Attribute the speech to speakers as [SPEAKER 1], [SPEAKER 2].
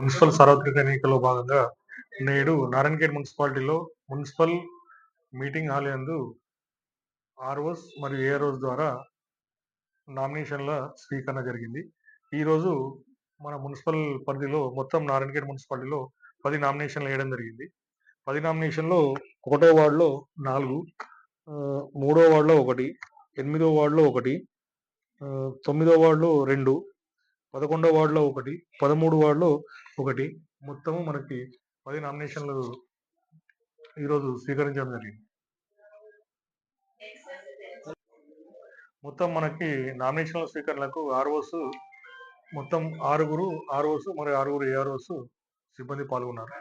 [SPEAKER 1] Municipal సార్వత్రిక ఎన్నికల్లో భాగంగా నేడు నారాయణఖేడ్ మున్సిపాలిటీలో మున్సిపల్ మీటింగ్ హాల్ యందు ఆర్ఓస్ మరియు ఏఆర్ఓస్ ద్వారా నామినేషన్ల స్వీకరణ జరిగింది. ఈరోజు మన మున్సిపల్ పరిధిలో మొత్తం నారాయణఖేడ్ మున్సిపాలిటీలో 10 నామినేషన్లు వేయడం జరిగింది. 10 నామినేషన్‌లో ఒకటో వార్డులో 4, మూడో వార్డులో 1, ఎనిమిదో వార్డులో 1, తొమ్మిదో వార్డులో 2, 11 వార్డులో 1, 13 వార్డులో 1, మొత్తము మనకి 10 నామినేషన్లు ఈరోజు స్వీకరించడం జరిగింది. మొత్తం మనకి నామినేషన్ల స్వీకరణలకు ఆర్ఓస్ మొత్తం 6 ఆర్ఓస్ మరియు 6 ఏఆర్ఓస్ సిబ్బంది పాల్గొన్నారు.